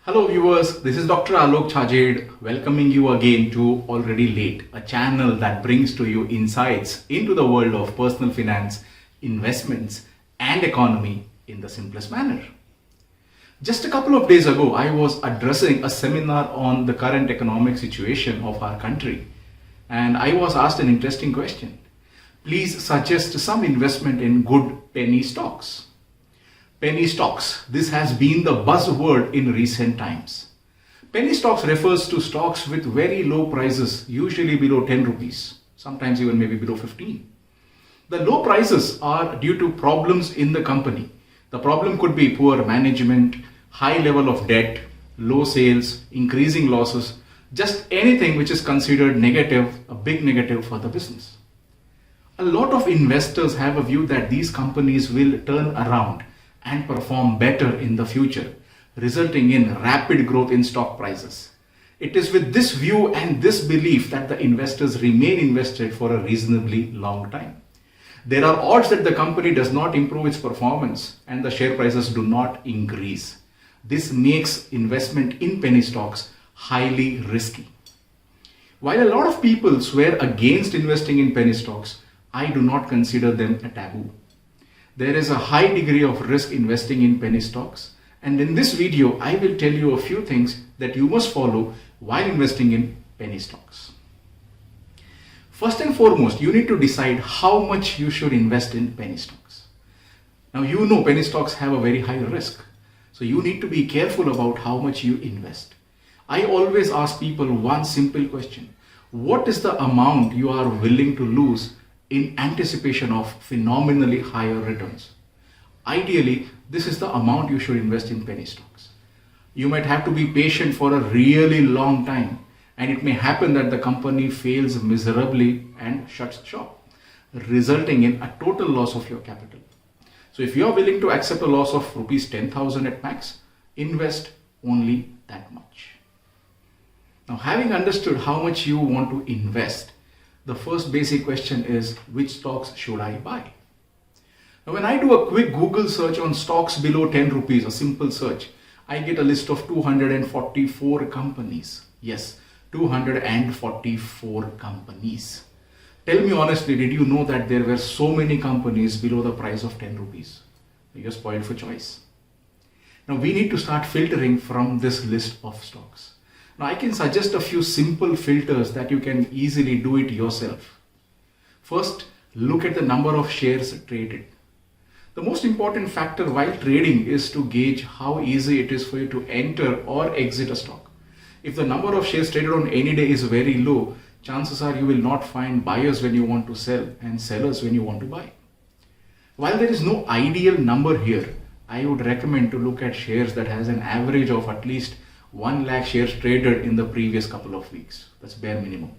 Hello viewers, this is Dr. Alok Chajed welcoming you again to Already Late, a channel that brings to you insights into the world of personal finance, investments and economy in the simplest manner. Just a couple of days ago, I was addressing a seminar on the current economic situation of our country and I was asked an interesting question. Please suggest some investment in good penny stocks. Penny stocks. This has been the buzzword in recent times. Penny stocks refers to stocks with very low prices, usually below 10 rupees, sometimes even maybe below 15. The low prices are due to problems in the company. The problem could be poor management, high level of debt, low sales, increasing losses, just anything which is considered negative, a big negative for the business. A lot of investors have a view that these companies will turn around and perform better in the future, resulting in rapid growth in stock prices. It is with this view and this belief that the investors remain invested for a reasonably long time. There are odds that the company does not improve its performance and the share prices do not increase. This makes investment in penny stocks highly risky. While a lot of people swear against investing in penny stocks, I do not consider them a taboo. There is a high degree of risk investing in penny stocks, and in this video I will tell you a few things that you must follow while investing in penny stocks. First and foremost, you need to decide how much you should invest in penny stocks. Now you know penny stocks have a very high risk, so you need to be careful about how much you invest. I always ask people one simple question: what is the amount you are willing to lose in anticipation of phenomenally higher returns? Ideally, this is the amount you should invest in penny stocks. You might have to be patient for a really long time, and it may happen that the company fails miserably and shuts shop, resulting in a total loss of your capital. So if you are willing to accept a loss of rupees 10,000 at max, invest only that much. Now, having understood how much you want to invest, the first basic question is, which stocks should I buy? Now, when I do a quick Google search on stocks below 10 rupees, a simple search, I get a list of 244 companies. Yes, 244 companies. Tell me honestly, did you know that there were so many companies below the price of 10 rupees? You're spoiled for choice. Now, we need to start filtering from this list of stocks. Now, I can suggest a few simple filters that you can easily do it yourself. First, look at the number of shares traded. The most important factor while trading is to gauge how easy it is for you to enter or exit a stock. If the number of shares traded on any day is very low, chances are you will not find buyers when you want to sell and sellers when you want to buy. While there is no ideal number here, I would recommend to look at shares that has an average of at least 1 lakh shares traded in the previous couple of weeks. That's bare minimum.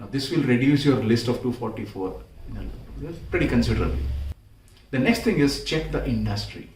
Now this will reduce your list of 244 pretty considerably. The next thing is check the industry.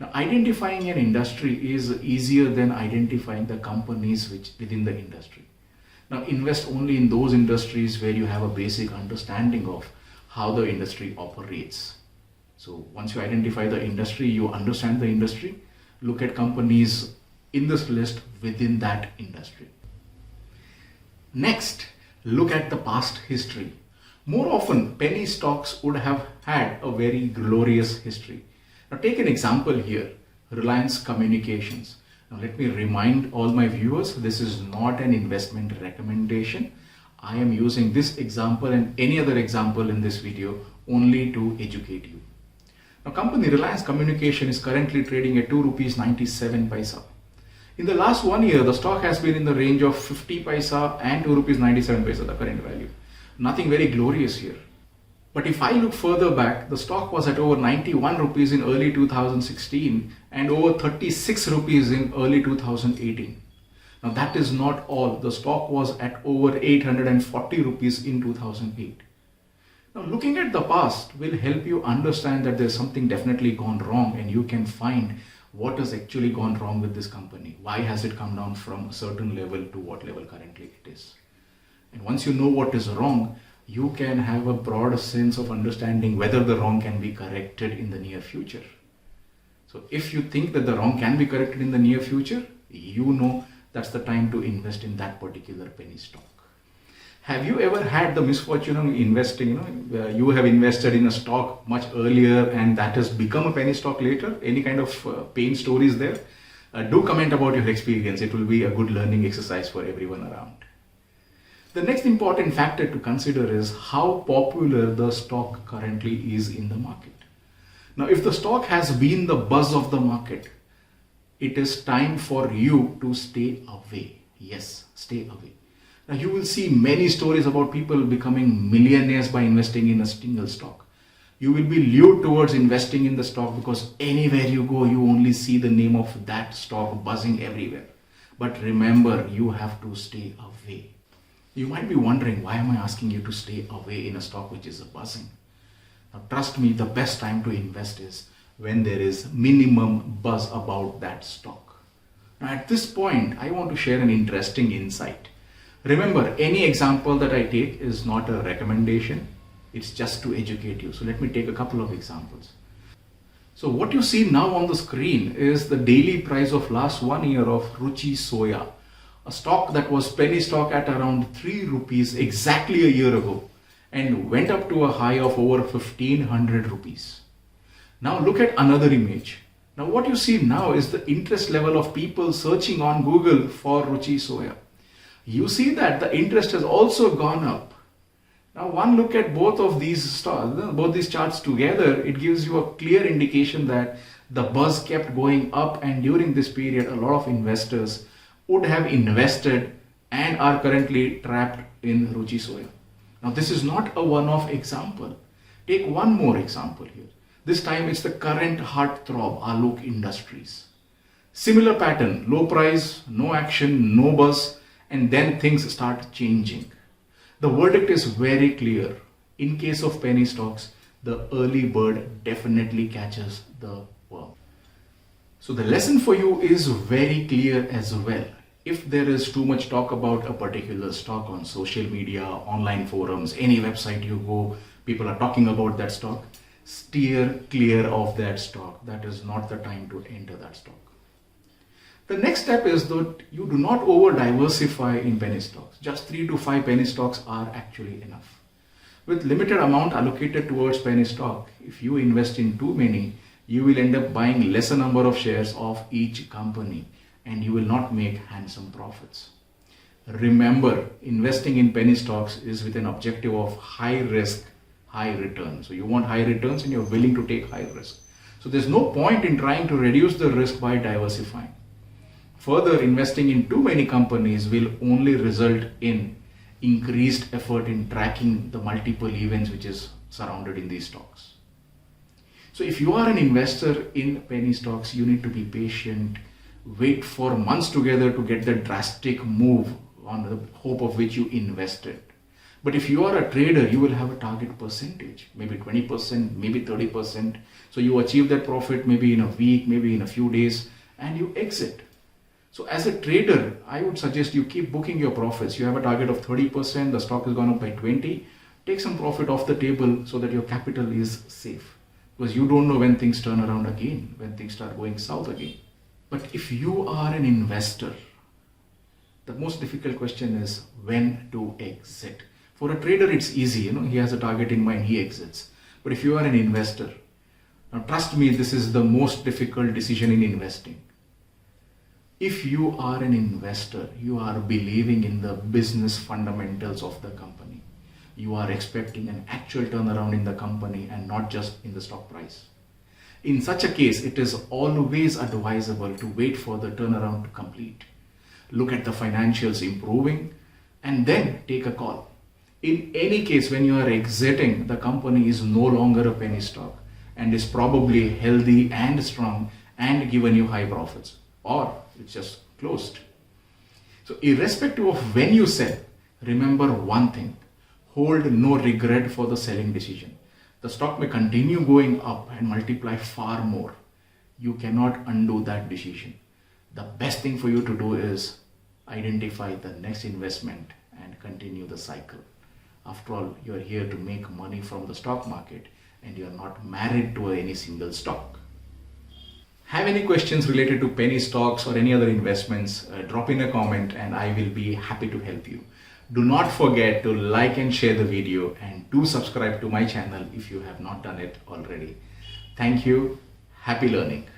Now identifying an industry is easier than identifying the companies within the industry. Now invest only in those industries where you have a basic understanding of how the industry operates. So once you identify the industry, you understand the industry, look at companies in this list within that industry. Next, look at the past history. More often, penny stocks would have had a very glorious history. Now take an example here, Reliance Communications. Now let me remind all my viewers, this is not an investment recommendation. I am using this example and any other example in this video only to educate you. Now company Reliance Communication is currently trading at 2 rupees 97 paisa. In the last 1 year, the stock has been in the range of 50 paisa and 2 rupees 97 paisa, the current value. Nothing very glorious here. But if I look further back, the stock was at over 91 rupees in early 2016 and over 36 rupees in early 2018. Now that is not all. The stock was at over 840 rupees in 2008. Now looking at the past will help you understand that there's something definitely gone wrong and you can find what has actually gone wrong with this company. Why has it come down from a certain level to what level currently it is? And once you know what is wrong, you can have a broader sense of understanding whether the wrong can be corrected in the near future. So if you think that the wrong can be corrected in the near future, you know that's the time to invest in that particular penny stock. Have you ever had the misfortune of investing, you have invested in a stock much earlier and that has become a penny stock later? Any kind of pain stories there? Do comment about your experience. It will be a good learning exercise for everyone around. The next important factor to consider is how popular the stock currently is in the market. Now, if the stock has been the buzz of the market, it is time for you to stay away. Yes, stay away. Now, you will see many stories about people becoming millionaires by investing in a single stock. You will be lured towards investing in the stock because anywhere you go, you only see the name of that stock buzzing everywhere. But remember, you have to stay away. You might be wondering, why am I asking you to stay away in a stock which is buzzing? Now, trust me, the best time to invest is when there is minimum buzz about that stock. Now, at this point, I want to share an interesting insight. Remember, any example that I take is not a recommendation. It's just to educate you. So let me take a couple of examples. So what you see now on the screen is the daily price of last 1 year of Ruchi Soya, a stock that was penny stock at around 3 rupees exactly a year ago and went up to a high of over 1500 rupees. Now look at another image. Now what you see now is the interest level of people searching on Google for Ruchi Soya. You see that the interest has also gone up. Now one look at both of these charts together, it gives you a clear indication that the buzz kept going up, and during this period a lot of investors would have invested and are currently trapped in Ruchi Soya. Now this is not a one-off example. Take one more example here. This time it's the current heartthrob, Alok Industries. Similar pattern, low price, no action, no buzz, and then things start changing. The verdict is very clear. In case of penny stocks, the early bird definitely catches the worm. So the lesson for you is very clear as well. If there is too much talk about a particular stock on social media, online forums, any website you go, people are talking about that stock, steer clear of that stock. That is not the time to enter that stock. The next step is that you do not over diversify in penny stocks. Just 3 to 5 penny stocks are actually enough. With limited amount allocated towards penny stock, if you invest in too many, you will end up buying lesser number of shares of each company and you will not make handsome profits. Remember, investing in penny stocks is with an objective of high risk, high return. So you want high returns and you're willing to take high risk. So there's no point in trying to reduce the risk by diversifying. Further, investing in too many companies will only result in increased effort in tracking the multiple events which is surrounded in these stocks. So if you are an investor in penny stocks, you need to be patient, wait for months together to get the drastic move on the hope of which you invested. But if you are a trader, you will have a target percentage, maybe 20%, maybe 30%. So you achieve that profit maybe in a week, maybe in a few days, and you exit. So as a trader, I would suggest you keep booking your profits. You have a target of 30%, the stock has gone up by 20. Take some profit off the table so that your capital is safe. Because you don't know when things turn around again, when things start going south again. But if you are an investor, the most difficult question is when to exit. For a trader, it's easy, he has a target in mind, he exits. But if you are an investor, now trust me, this is the most difficult decision in investing. If you are an investor, you are believing in the business fundamentals of the company. You are expecting an actual turnaround in the company and not just in the stock price. In such a case, it is always advisable to wait for the turnaround to complete. Look at the financials improving and then take a call. In any case, when you are exiting, the company is no longer a penny stock and is probably healthy and strong and given you high profits, or it's just closed. So irrespective of when you sell, remember one thing, hold no regret for the selling decision. The stock may continue going up and multiply far more. You cannot undo that decision. The best thing for you to do is identify the next investment and continue the cycle. After all, you're here to make money from the stock market and you're not married to any single stock. Have any questions related to penny stocks or any other investments, drop in a comment and I will be happy to help you. Do not forget to like and share the video, and do subscribe to my channel if you have not done it already. Thank you. Happy learning.